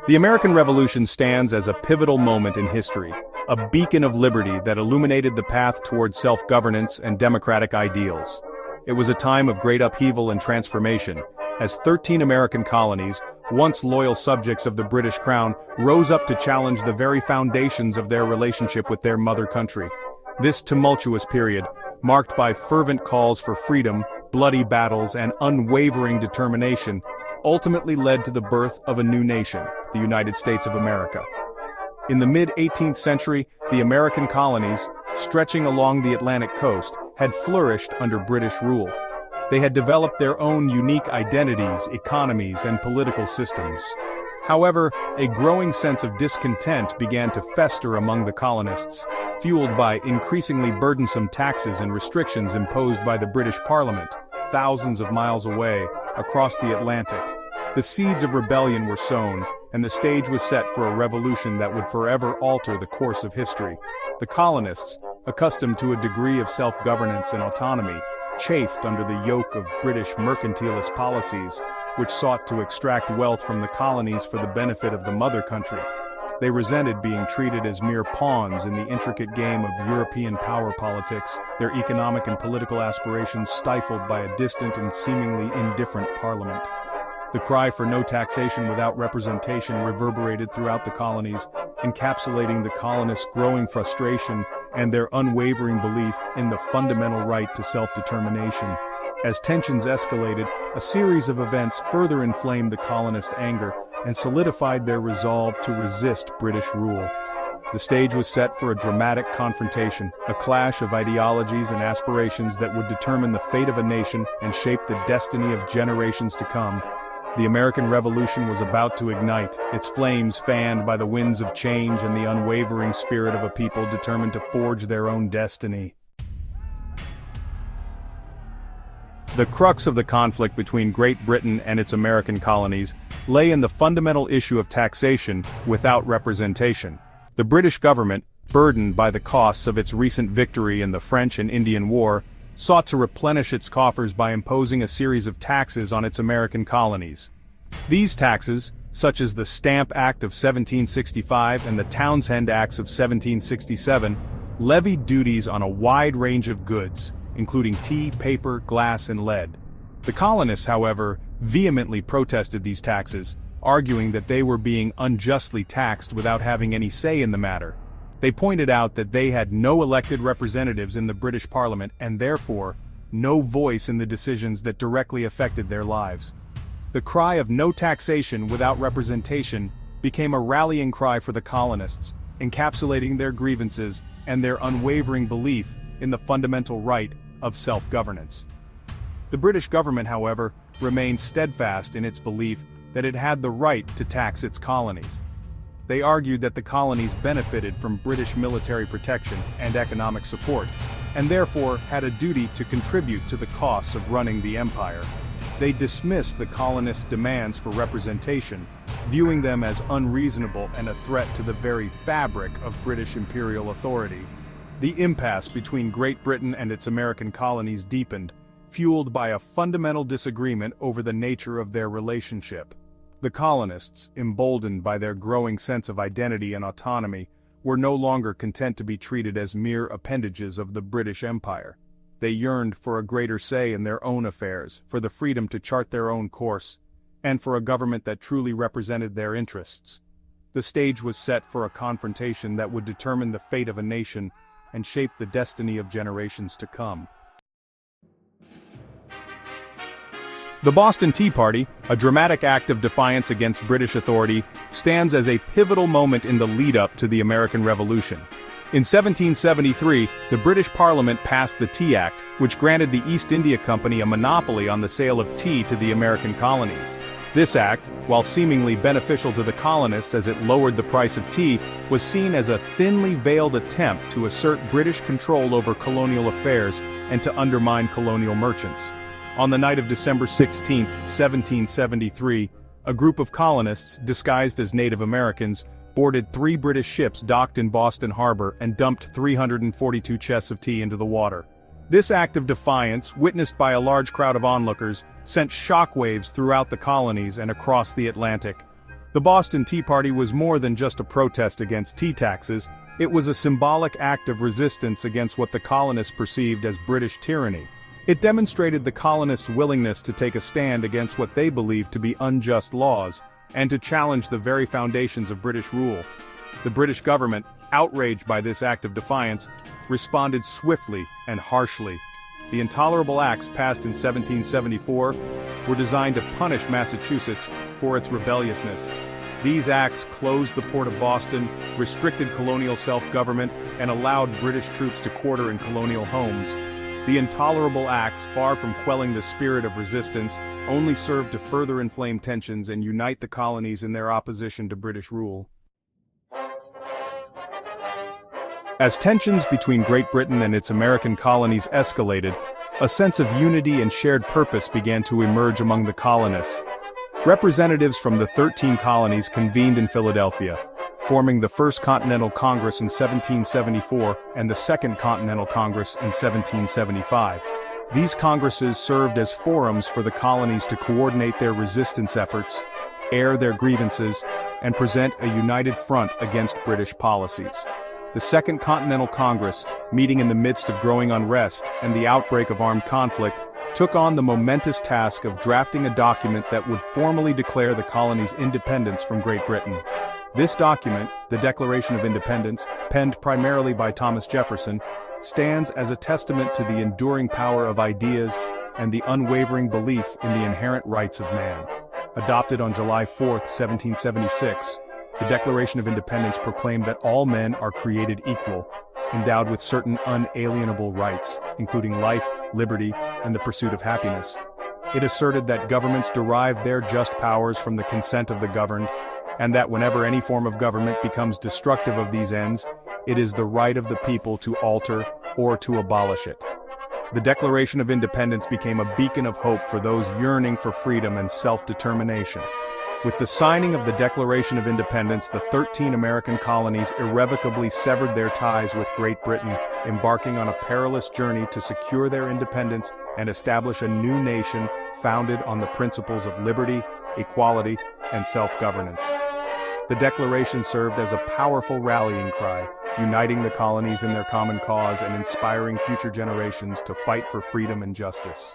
The American Revolution stands as a pivotal moment in history, a beacon of liberty that illuminated the path towards self-governance and democratic ideals. It was a time of great upheaval and transformation, as 13 American colonies, once loyal subjects of the British Crown, rose up to challenge the very foundations of their relationship with their mother country. This tumultuous period, marked by fervent calls for freedom, bloody battles, and unwavering determination, ultimately led to the birth of a new nation, the United States of America. In the mid-18th century, the American colonies, stretching along the Atlantic coast, had flourished under British rule. They had developed their own unique identities, economies, and political systems. However, a growing sense of discontent began to fester among the colonists, fueled by increasingly burdensome taxes and restrictions imposed by the British Parliament, thousands of miles away, across the Atlantic. The seeds of rebellion were sown, and the stage was set for a revolution that would forever alter the course of history. The colonists, accustomed to a degree of self-governance and autonomy, chafed under the yoke of British mercantilist policies, which sought to extract wealth from the colonies for the benefit of the mother country. They resented being treated as mere pawns in the intricate game of European power politics, their economic and political aspirations stifled by a distant and seemingly indifferent parliament. The cry for no taxation without representation reverberated throughout the colonies, encapsulating the colonists' growing frustration and their unwavering belief in the fundamental right to self-determination. As tensions escalated, a series of events further inflamed the colonists' anger and solidified their resolve to resist British rule. The stage was set for a dramatic confrontation, a clash of ideologies and aspirations that would determine the fate of a nation and shape the destiny of generations to come. The American Revolution was about to ignite, its flames fanned by the winds of change and the unwavering spirit of a people determined to forge their own destiny. The crux of the conflict between Great Britain and its American colonies lay in the fundamental issue of taxation without representation. The British government, burdened by the costs of its recent victory in the French and Indian War, sought to replenish its coffers by imposing a series of taxes on its American colonies. These taxes, such as the Stamp Act of 1765 and the Townshend Acts of 1767, levied duties on a wide range of goods, including tea, paper, glass, and lead. The colonists, however, vehemently protested these taxes, arguing that they were being unjustly taxed without having any say in the matter. They pointed out that they had no elected representatives in the British Parliament and therefore, no voice in the decisions that directly affected their lives. The cry of no taxation without representation became a rallying cry for the colonists, encapsulating their grievances and their unwavering belief in the fundamental right of self-governance. The British government, however, remained steadfast in its belief that it had the right to tax its colonies. They argued that the colonies benefited from British military protection and economic support, and therefore had a duty to contribute to the costs of running the empire. They dismissed the colonists' demands for representation, viewing them as unreasonable and a threat to the very fabric of British imperial authority. The impasse between Great Britain and its American colonies deepened, fueled by a fundamental disagreement over the nature of their relationship. The colonists, emboldened by their growing sense of identity and autonomy, were no longer content to be treated as mere appendages of the British Empire. They yearned for a greater say in their own affairs, for the freedom to chart their own course, and for a government that truly represented their interests. The stage was set for a confrontation that would determine the fate of a nation and shape the destiny of generations to come. The Boston Tea Party, a dramatic act of defiance against British authority, stands as a pivotal moment in the lead-up to the American Revolution. In 1773, the British Parliament passed the Tea Act, which granted the East India Company a monopoly on the sale of tea to the American colonies. This act, while seemingly beneficial to the colonists as it lowered the price of tea, was seen as a thinly veiled attempt to assert British control over colonial affairs and to undermine colonial merchants. On the night of December 16, 1773, a group of colonists, disguised as Native Americans, boarded 3 British ships docked in Boston Harbor and dumped 342 chests of tea into the water. This act of defiance, witnessed by a large crowd of onlookers, sent shockwaves throughout the colonies and across the Atlantic. The Boston Tea Party was more than just a protest against tea taxes, it was a symbolic act of resistance against what the colonists perceived as British tyranny. It demonstrated the colonists' willingness to take a stand against what they believed to be unjust laws, and to challenge the very foundations of British rule. The British government, outraged by this act of defiance, responded swiftly and harshly. The Intolerable Acts passed in 1774 were designed to punish Massachusetts for its rebelliousness. These acts closed the port of Boston, restricted colonial self-government, and allowed British troops to quarter in colonial homes. The Intolerable Acts, far from quelling the spirit of resistance, only served to further inflame tensions and unite the colonies in their opposition to British rule. As tensions between Great Britain and its American colonies escalated, a sense of unity and shared purpose began to emerge among the colonists. Representatives from the 13 colonies convened in Philadelphia, forming the First Continental Congress in 1774 and the Second Continental Congress in 1775. These congresses served as forums for the colonies to coordinate their resistance efforts, air their grievances, and present a united front against British policies. The Second Continental Congress, meeting in the midst of growing unrest and the outbreak of armed conflict, took on the momentous task of drafting a document that would formally declare the colony's independence from Great Britain. This document, the Declaration of Independence, penned primarily by Thomas Jefferson, stands as a testament to the enduring power of ideas and the unwavering belief in the inherent rights of man. Adopted on July 4, 1776, the Declaration of Independence proclaimed that all men are created equal, endowed with certain unalienable rights, including life, liberty, and the pursuit of happiness. It asserted that governments derive their just powers from the consent of the governed, and that whenever any form of government becomes destructive of these ends, it is the right of the people to alter or to abolish it. The Declaration of Independence became a beacon of hope for those yearning for freedom and self-determination. With the signing of the Declaration of Independence, the 13 American colonies irrevocably severed their ties with Great Britain, embarking on a perilous journey to secure their independence and establish a new nation founded on the principles of liberty, equality, and self-governance. The Declaration served as a powerful rallying cry, uniting the colonies in their common cause and inspiring future generations to fight for freedom and justice.